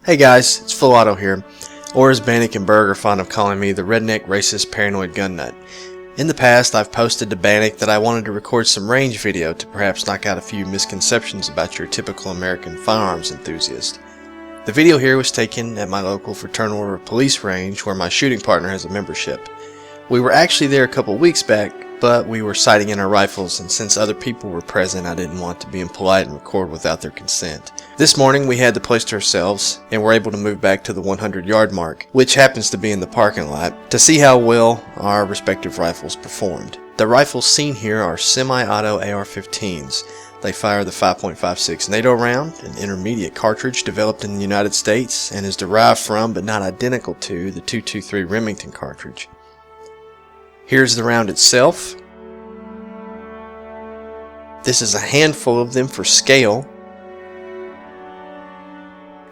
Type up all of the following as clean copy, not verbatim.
Hey guys, it's Full Auto here, or as Bannock and Berg are fond of calling me, the redneck, racist, paranoid gun nut. In the past, I've posted to Bannock that I wanted to record some range video to perhaps knock out a few misconceptions about your typical American firearms enthusiast. The video here was taken at my local Fraternal Order Police range where my shooting partner has a membership. We were actually there a couple weeks back, but we were sighting in our rifles, and since other people were present, I didn't want to be impolite and record without their consent. This morning we had the place to ourselves and were able to move back to the 100-yard mark, which happens to be in the parking lot, to see how well our respective rifles performed. The rifles seen here are semi-auto AR-15s. They fire the 5.56 NATO round, an intermediate cartridge developed in the United States and is derived from but not identical to the .223 Remington cartridge. Here's the round itself. This is a handful of them for scale.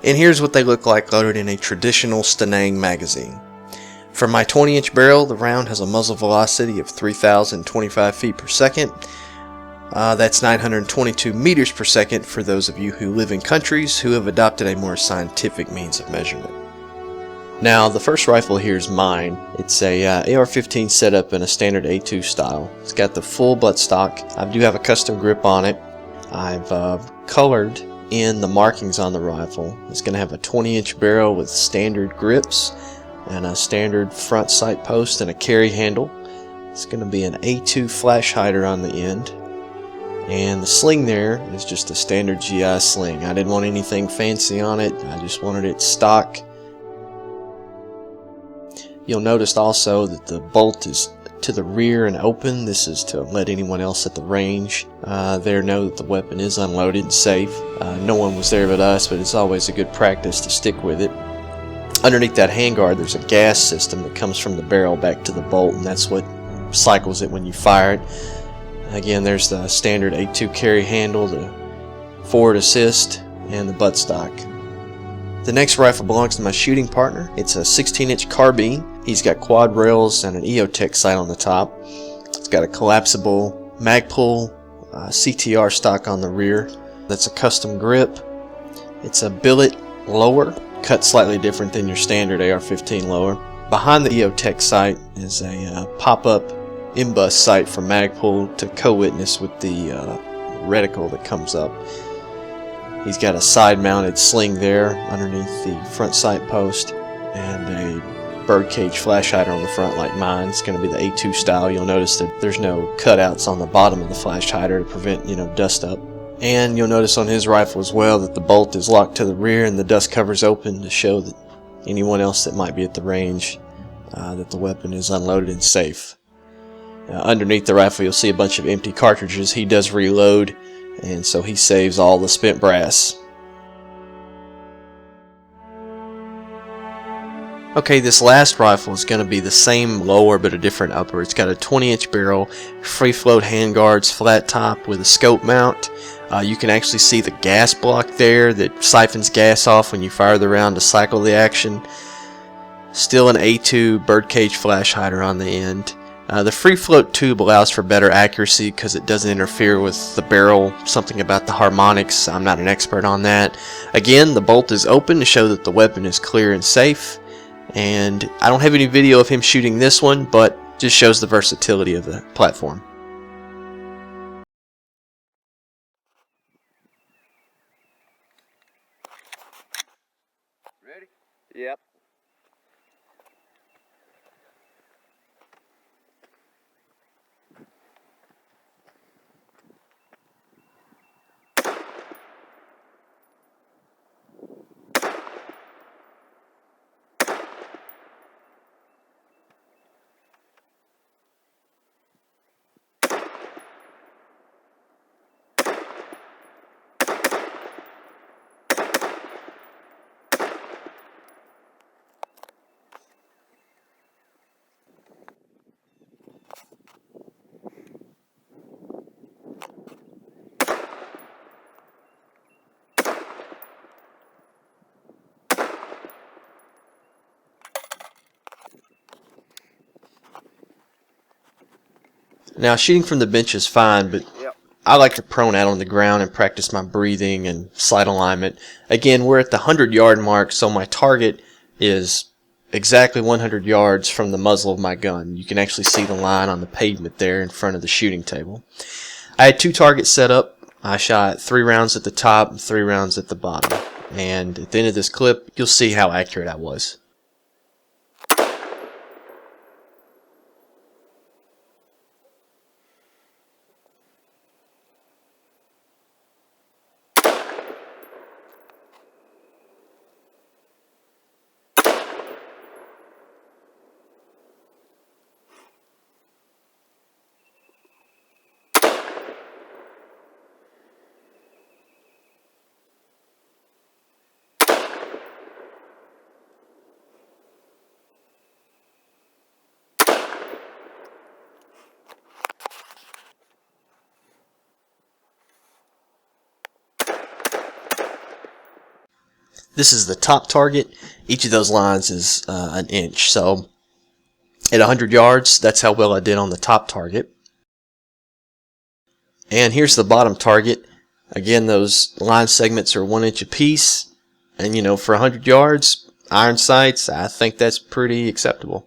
And here's what they look like loaded in a traditional Stenang magazine. For my 20-inch barrel, the round has a muzzle velocity of 3,025 feet per second. That's 922 meters per second for those of you who live in countries who have adopted a more scientific means of measurement. Now, the first rifle here is mine. It's a AR-15 setup in a standard A2 style. It's got the full buttstock. I do have a custom grip on it. I've colored in the markings on the rifle. It's going to have a 20-inch barrel with standard grips and a standard front sight post and a carry handle. It's going to be an A2 flash hider on the end. And the sling there is just a standard GI sling. I didn't want anything fancy on it. I just wanted it stock. You'll notice also that the bolt is to the rear and open. This is to let anyone else at the range there know that the weapon is unloaded and safe. No one was there but us, but it's always a good practice to stick with it. Underneath that handguard there's a gas system that comes from the barrel back to the bolt, and that's what cycles it when you fire it. Again, there's the standard A2 carry handle, the forward assist, and the buttstock. The next rifle belongs to my shooting partner. It's a 16-inch carbine. He's got quad rails and an EOTech sight on the top. It's got a collapsible Magpul CTR stock on the rear. That's a custom grip. It's a billet lower, cut slightly different than your standard AR-15 lower. Behind the EOTech sight is a pop-up M-bus sight from Magpul to co-witness with the reticle that comes up. He's got a side-mounted sling there underneath the front sight post and a birdcage flash hider on the front like mine. It's going to be the A2 style. You'll notice that there's no cutouts on the bottom of the flash hider to prevent, dust up. And you'll notice on his rifle as well that the bolt is locked to the rear and the dust cover's open to show that anyone else that might be at the range that the weapon is unloaded and safe. Underneath the rifle you'll see a bunch of empty cartridges. He does reload, and so he saves all the spent brass. Okay, this last rifle is going to be the same lower but a different upper. It's got a 20-inch barrel, free float handguards, flat top with a scope mount. You can actually see the gas block there that siphons gas off when you fire the round to cycle the action. Still an A2 birdcage flash hider on the end. The free float tube allows for better accuracy because it doesn't interfere with the barrel. Something about the harmonics, I'm not an expert on that. Again, the bolt is open to show that the weapon is clear and safe. And I don't have any video of him shooting this one, but just shows the versatility of the platform. Ready? Yep. Now, shooting from the bench is fine, but I like to prone out on the ground and practice my breathing and sight alignment. Again, we're at the 100-yard mark, so my target is exactly 100 yards from the muzzle of my gun. You can actually see the line on the pavement there in front of the shooting table. I had 2 targets set up. I shot 3 rounds at the top and 3 rounds at the bottom. And at the end of this clip, you'll see how accurate I was. This is the top target. Each of those lines is an inch. So at 100 yards, that's how well I did on the top target. And here's the bottom target. Again, those line segments are 1 inch apiece. And, you know, for 100 yards, iron sights, I think that's pretty acceptable.